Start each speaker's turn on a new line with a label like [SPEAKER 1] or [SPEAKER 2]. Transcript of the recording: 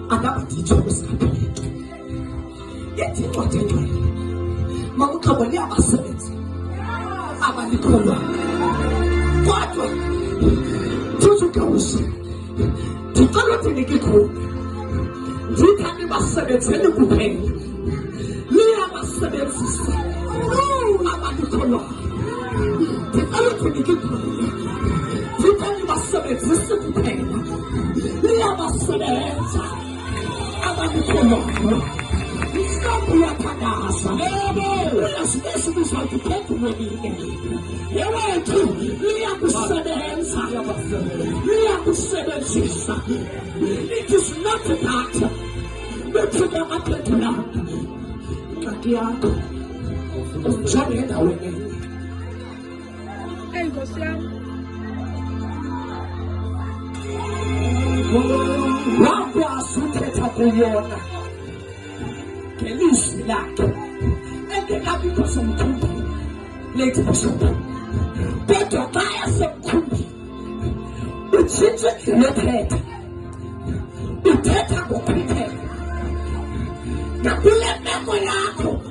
[SPEAKER 1] Adapted getting what you do. Mamuka will never say it. I'm a Nicola. What? To goes to follow the Nico. You can never say it. You can never say it. I'm a Nicola. The follow the Nico. You can never say it. You never say it. I'm a Nicola. Stop your panas. Let's listen to people with me. You want to Liam Sevens. Liam Sevens. It is not that. But to the upper ground. Katiago. Johnny and away. Hey, go Sam. Rabia Suteta Buyona. Police lack and the happy person company late person. But your tires of company. The children not head. The data will prepare. The bullet memory.